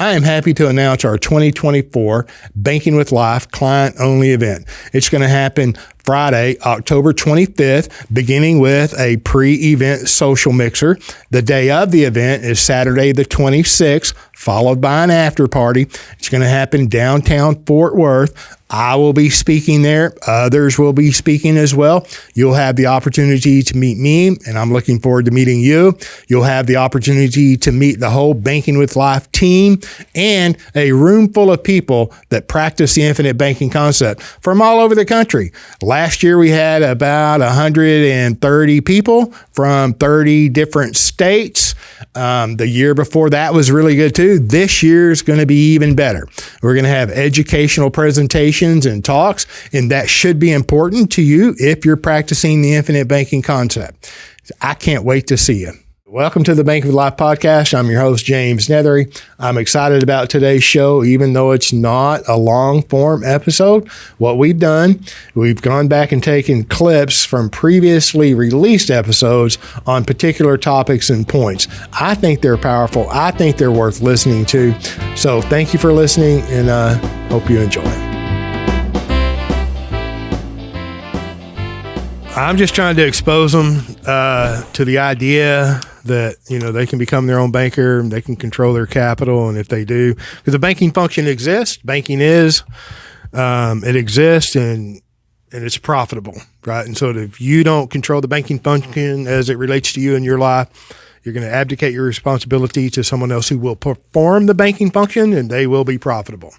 I am happy to announce our 2024 Banking with Life client-only event. It's going to happen Friday, October 25th, beginning with a pre-event social mixer. The day of the event is Saturday the 26th, followed by an after party. It's going to happen downtown Fort Worth. I will be speaking there. Others will be speaking as well. You'll have the opportunity to meet me, and I'm looking forward to meeting you. You'll have the opportunity to meet the whole Banking with Life team and a room full of people that practice the infinite banking concept from all over the country. Last year, we had about 130 people from 30 different states. The year before that was really good too. This year is going to be even better. We're going to have educational presentations and talks, and that should be important to you if you're practicing the infinite banking concept. I can't wait to see you. Welcome to the Banking with Life podcast. I'm your host, James Neathery. I'm excited about today's show, even though it's not a long form episode. What we've done, we've gone back and taken clips from previously released episodes on particular topics and points. I think they're powerful. I think they're worth listening to. So thank you for listening, and hope you enjoy. I'm just trying to expose them to the idea that, they can become their own banker and they can control their capital. And if they do, because the banking function exists, banking is, it exists and it's profitable, right? And so if you don't control the banking function as it relates to you in your life, you're going to abdicate your responsibility to someone else who will perform the banking function, and they will be profitable.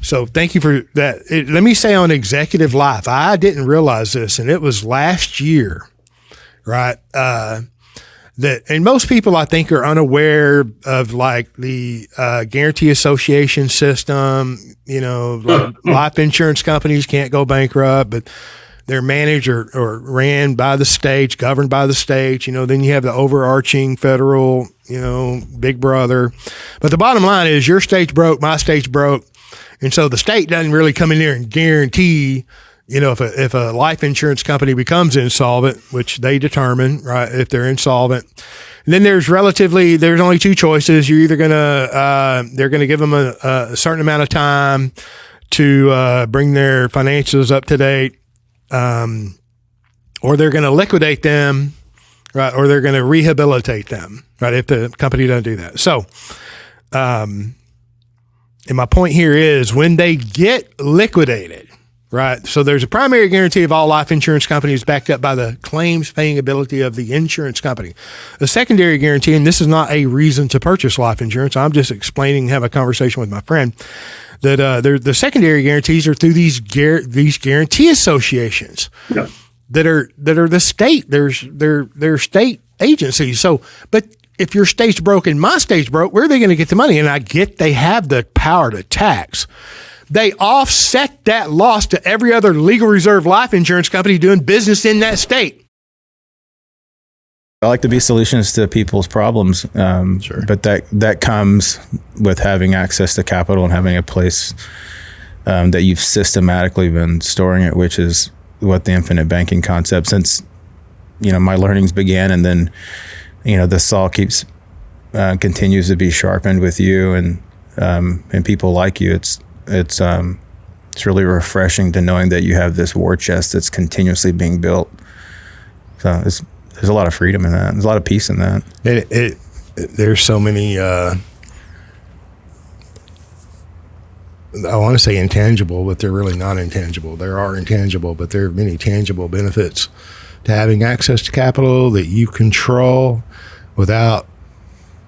So thank you for that. Let me say on Executive Life, I didn't realize this, and it was last year, right? And most people I think are unaware of like the Guarantee Association system. Like life insurance companies can't go bankrupt, but they're managed or ran by the states, governed by the states. Then you have the overarching federal, big brother. But the bottom line is your state's broke, my state's broke. And so the state doesn't really come in there and guarantee, if a life insurance company becomes insolvent, which they determine, right, if they're insolvent. And then there's only two choices. You're either they're going to give them a certain amount of time to bring their financials up to date, or they're going to liquidate them, right, or they're going to rehabilitate them, right, if the company doesn't do that. So, and my point here is when they get liquidated, right, so there's a primary guarantee of all life insurance companies backed up by the claims paying ability of the insurance company. The secondary guarantee, and this is not a reason to purchase life insurance, I'm just explaining, have a conversation with my friend, that the secondary guarantees are through these guarantee associations. Yeah. that are the state. They're state agencies. So, but if your state's broke and my state's broke, where are they going to get the money? And I get they have the power to tax. They offset that loss to every other legal reserve life insurance company doing business in that state. I like to be solutions to people's problems, Sure. But that comes with having access to capital and having a place that you've systematically been storing it, which is what the infinite banking concept, since my learnings began, and then the saw continues to be sharpened with you and people like you. It's really refreshing to knowing that you have this war chest that's continuously being built. So there's a lot of freedom in that. There's a lot of peace in that. There's so many, I want to say intangible, but they're really not intangible. There are intangible, but there are many tangible benefits to having access to capital that you control without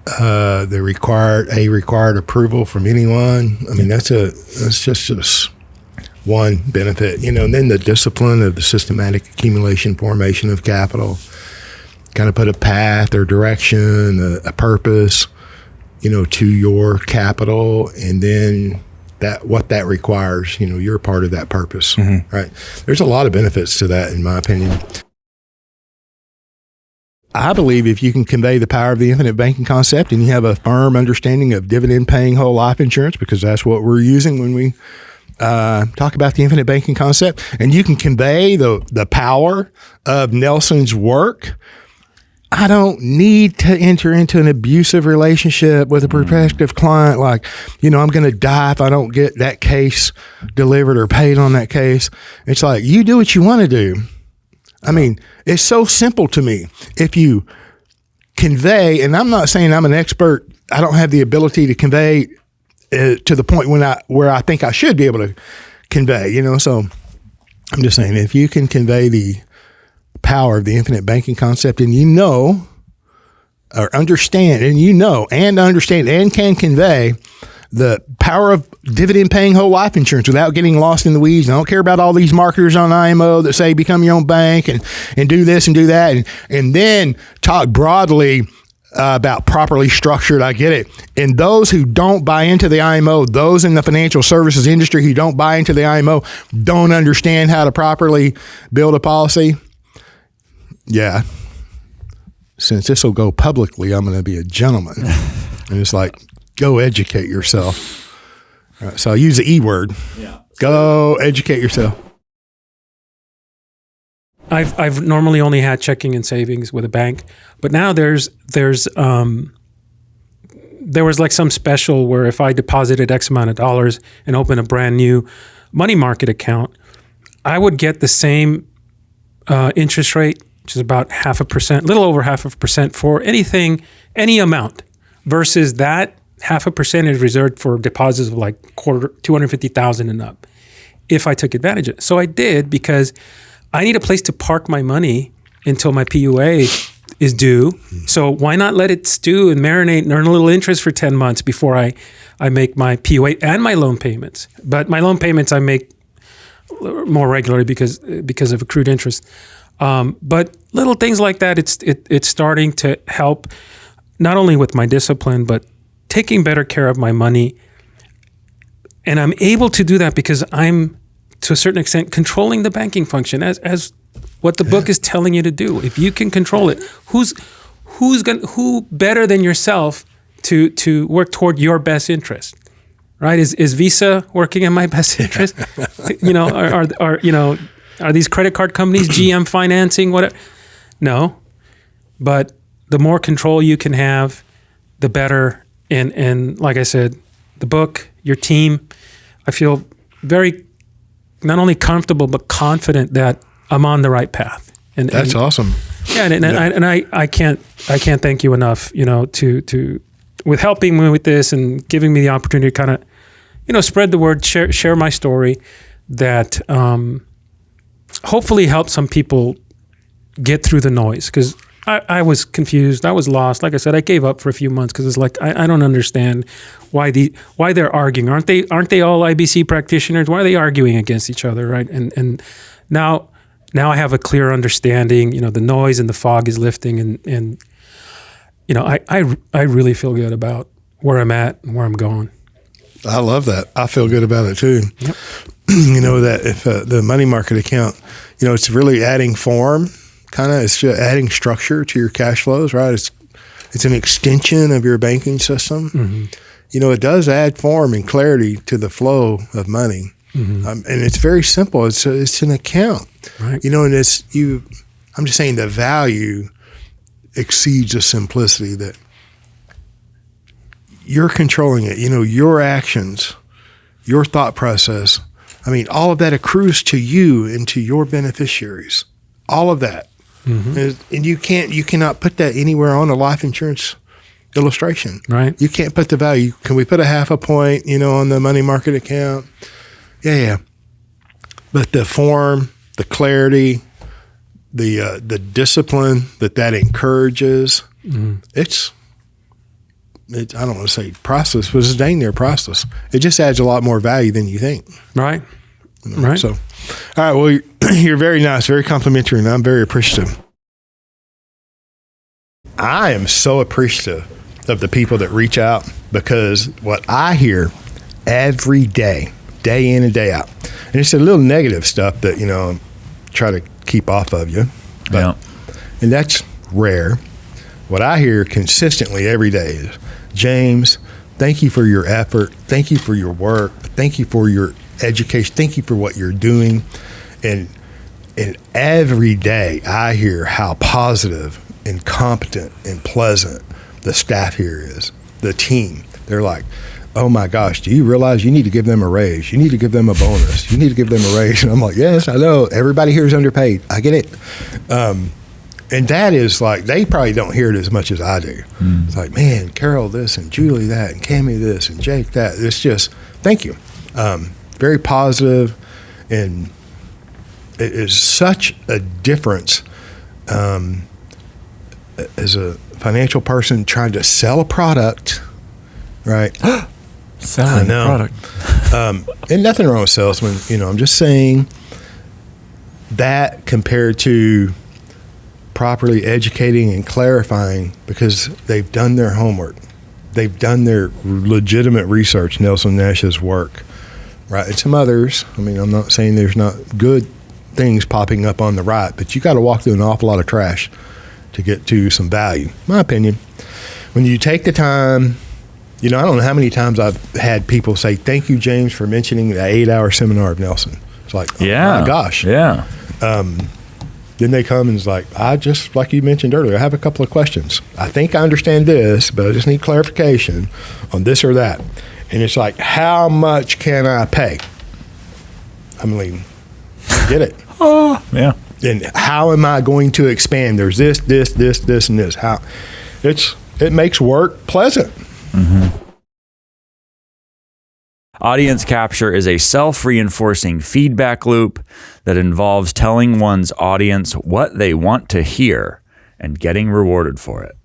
the required approval from anyone. I mean, that's just one benefit, and then the discipline of the systematic accumulation, formation of capital, kind of put a path or direction, a purpose, to your capital, and then what that requires, you're a part of that purpose, right? There's a lot of benefits to that, in my opinion. I believe if you can convey the power of the infinite banking concept and you have a firm understanding of dividend paying whole life insurance, because that's what we're using when we talk about the infinite banking concept, and you can convey the power of Nelson's work, I don't need to enter into an abusive relationship with a prospective client. Like, I'm going to die if I don't get that case delivered or paid on that case. It's like, you do what you want to do. I mean, it's so simple to me. If you convey, and I'm not saying I'm an expert, I don't have the ability to convey to the point where I think I should be able to convey, so I'm just saying, if you can convey the power of the infinite banking concept, and or understand, and can convey the power of dividend paying whole life insurance without getting lost in the weeds. I don't care about all these marketers on IMO that say become your own bank and do this and do that, and then talk broadly about properly structured. I get it. And those who don't buy into the IMO, those in the financial services industry who don't buy into the IMO, don't understand how to properly build a policy. Yeah. Since this will go publicly, I'm going to be a gentleman. And it's like, go educate yourself. All right, so I'll use the E word. Yeah. Go educate yourself. I've normally only had checking and savings with a bank, but now there was like some special where if I deposited X amount of dollars and opened a brand new money market account, I would get the same interest rate, which is about 0.5%, little over 0.5% for any amount, versus that 0.5% is reserved for deposits of like $250,000 and up, if I took advantage of it. So I did, because I need a place to park my money until my PUA is due. So why not let it stew and marinate and earn a little interest for 10 months before I make my PUA and my loan payments? But my loan payments I make more regularly because of accrued interest. But little things like that, it's starting to help not only with my discipline, but taking better care of my money. And I'm able to do that because I'm, to a certain extent, controlling the banking function as what the book is telling you to do. If you can control it, who better than yourself to work toward your best interest, right? Is Visa working in my best interest? Are these credit card companies, GM financing, whatever? No, but the more control you can have, the better. And like I said, the book, your team, I feel very not only comfortable but confident that I'm on the right path. And that's awesome. Yeah, and I can't thank you enough, to with helping me with this and giving me the opportunity to kind of, spread the word, share my story, that hopefully help some people get through the noise, because I was confused. I was lost. Like I said, I gave up for a few months because it's like I don't understand why they're arguing. Aren't they all IBC practitioners? Why are they arguing against each other, right? And now I have a clear understanding. The noise and the fog is lifting, and I really feel good about where I'm at and where I'm going. I love that. I feel good about it too. Yep. That if the money market account, it's really adding form. It's just adding structure to your cash flows, right? It's an extension of your banking system. Mm-hmm. It does add form and clarity to the flow of money, and it's very simple. It's an account, right? And I'm just saying the value exceeds the simplicity that you're controlling it. Your actions, your thought process. All of that accrues to you and to your beneficiaries. All of that. Mm-hmm. And you cannot put that anywhere on a life insurance illustration. Right. You can't put the value. Can we put a 0.5 point, on the money market account? Yeah. But the form, the clarity, the discipline that encourages, I don't want to say priceless, but it's dang near priceless. It just adds a lot more value than you think. Right. Right. So, all right. Well, you're very nice, very complimentary, and I'm very appreciative. I am so appreciative of the people that reach out, because what I hear every day in and day out, and it's a little negative stuff that, try to keep off of you. But, and that's rare. What I hear consistently every day is, James, thank you for your effort. Thank you for your work. Thank you for your education. Thank you for what you're doing. And every day I hear how positive and competent and pleasant the staff here is, the team. They're like, oh my gosh, do you realize you need to give them a raise? You need to give them a bonus. You need to give them a raise. And I'm like, yes, I know. Everybody here is underpaid. I get it. And that is like, they probably don't hear it as much as I do. It's like, man, Carol this and Julie that and Cammie this and Jake that. It's just, thank you. Very positive, and it is such a difference as a financial person trying to sell a product, right? Selling a product. And nothing wrong with salesmen. I'm just saying that compared to properly educating and clarifying, because they've done their homework. They've done their legitimate research, Nelson Nash's work, right? And some others. I mean, I'm not saying there's not good things popping up on the right, but you got to walk through an awful lot of trash to get to some value, my opinion. When you take the time, I don't know how many times I've had people say, thank you, James, for mentioning the 8-hour seminar of Nelson. It's like, oh my gosh. Yeah. Then they come and it's like, I just, like you mentioned earlier, I have a couple of questions. I think I understand this, but I just need clarification on this or that. And it's like, how much can I pay? I mean, get it. Yeah. And how am I going to expand? There's this, and this. How it makes work pleasant. Audience capture is a self-reinforcing feedback loop that involves telling one's audience what they want to hear and getting rewarded for it.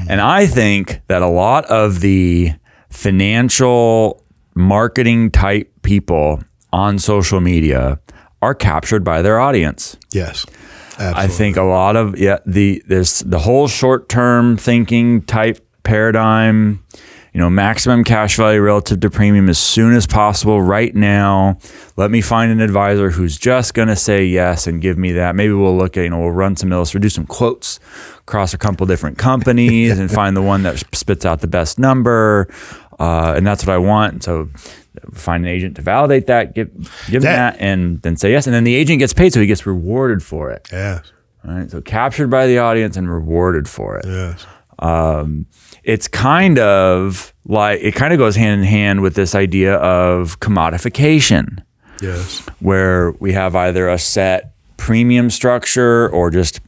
And I think that a lot of the financial marketing type people on social media are captured by their audience. Yes. Absolutely. I think a lot of the whole short-term thinking type paradigm, maximum cash value relative to premium as soon as possible right now. Let me find an advisor who's just going to say yes and give me that. Maybe we'll look at, we'll run some illustrations, do some quotes across a couple different companies and find the one that spits out the best number. And that's what I want. And so find an agent to validate that, give them that, and then say yes. And then the agent gets paid, so he gets rewarded for it. Yes. Right. So captured by the audience and rewarded for it. Yes. It's kind of like, it kind of goes hand in hand with this idea of commodification. Yes. Where we have either a set premium structure or just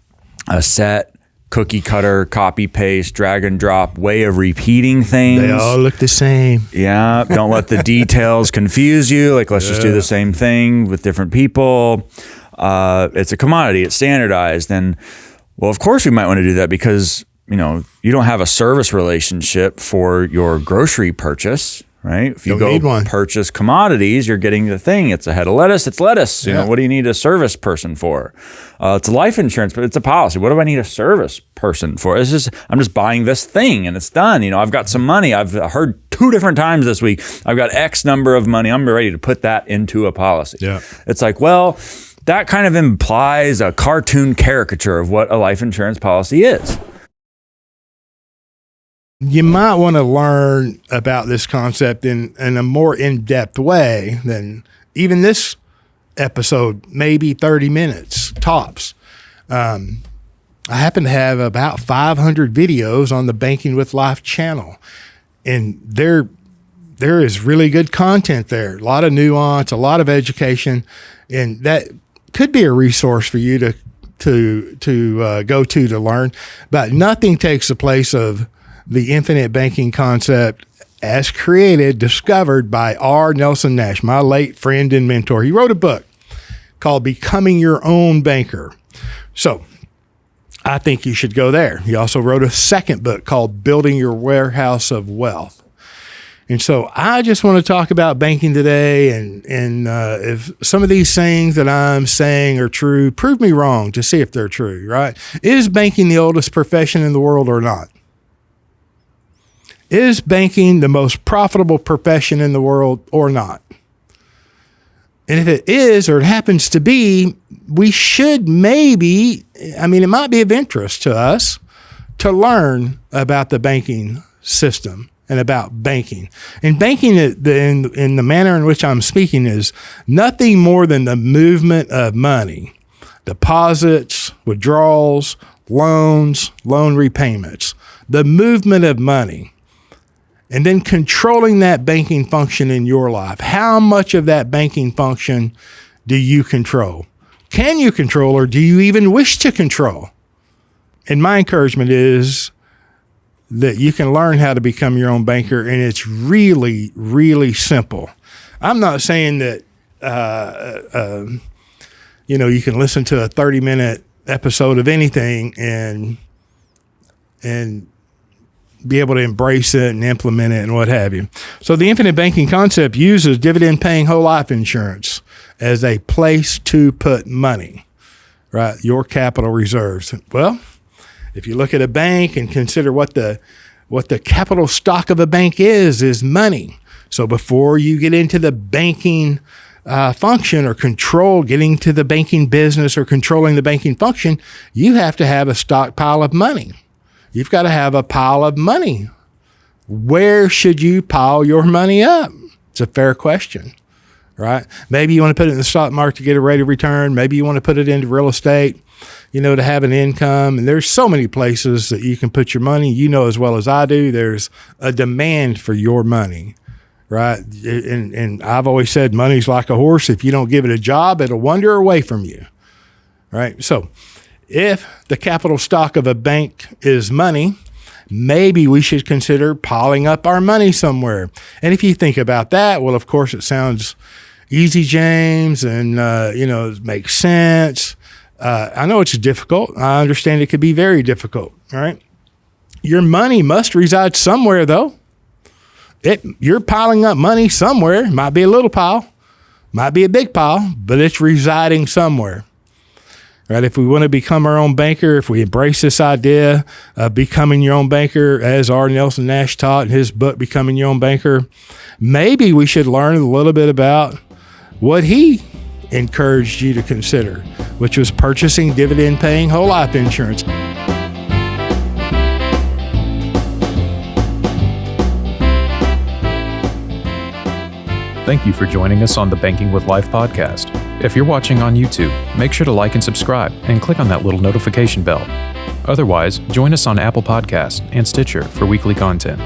a set cookie cutter, copy paste, drag and drop way of repeating things. They all look the same. Yeah. Don't let the details confuse you. Like, let's just do the same thing with different people. It's a commodity. It's standardized. And well, of course we might want to do that because, you don't have a service relationship for your grocery purchase, right? If you go purchase commodities, you're getting the thing. It's a head of lettuce. It's lettuce. What do you need a service person for? It's a life insurance, but it's a policy. What do I need a service person for? I'm just buying this thing and it's done. I've got some money. I've heard 2 different times this week. I've got X number of money. I'm ready to put that into a policy. Yeah. It's like, well, that kind of implies a cartoon caricature of what a life insurance policy is. You might want to learn about this concept in a more in-depth way than even this episode, maybe 30 minutes tops. I happen to have about 500 videos on the Banking with Life channel, and there is really good content there. A lot of nuance, a lot of education, and that could be a resource for you to go to learn. But nothing takes the place of the infinite banking concept as created, discovered by R. Nelson Nash, my late friend and mentor. He wrote a book called Becoming Your Own Banker. So I think you should go there. He also wrote a second book called Building Your Warehouse of Wealth. And so I just want to talk about banking today. And if some of these things that I'm saying are true, prove me wrong to see if they're true, right? Is banking the oldest profession in the world or not? Is banking the most profitable profession in the world or not? And if it is, or it happens to be, we should maybe, it might be of interest to us to learn about the banking system and about banking. And banking in the manner in which I'm speaking is nothing more than the movement of money, deposits, withdrawals, loans, loan repayments, the movement of money, and then controlling that banking function in your life. How much of that banking function do you control? Can you control, or do you even wish to control? And my encouragement is that you can learn how to become your own banker, and it's really, really simple. I'm not saying that, you can listen to a 30-minute episode of anything and be able to embrace it and implement it and what have you. So the infinite banking concept uses dividend-paying whole life insurance as a place to put money, right? Your capital reserves. Well, if you look at a bank and consider what the capital stock of a bank is money. So before you get into the banking function or control, getting to the banking business or controlling the banking function, you have to have a stockpile of money. You've got to have a pile of money. Where should you pile your money up? It's a fair question, right? Maybe you want to put it in the stock market to get a rate of return. Maybe you want to put it into real estate, to have an income. And there's so many places that you can put your money. You know as well as I do, there's a demand for your money, right? And I've always said money's like a horse. If you don't give it a job, it'll wander away from you, right? So if the capital stock of a bank is money, maybe we should consider piling up our money somewhere. And if you think about that, well, of course, it sounds easy, James, and, it makes sense. I know it's difficult. I understand it could be very difficult, all right? Your money must reside somewhere, though. You're piling up money somewhere. It might be a little pile, might be a big pile, but it's residing somewhere. Right? If we want to become our own banker, if we embrace this idea of becoming your own banker, as our Nelson Nash taught in his book, Becoming Your Own Banker, maybe we should learn a little bit about what he encouraged you to consider, which was purchasing dividend-paying whole life insurance. Thank you for joining us on the Banking with Life podcast. If you're watching on YouTube, make sure to like and subscribe and click on that little notification bell. Otherwise, join us on Apple Podcasts and Stitcher for weekly content.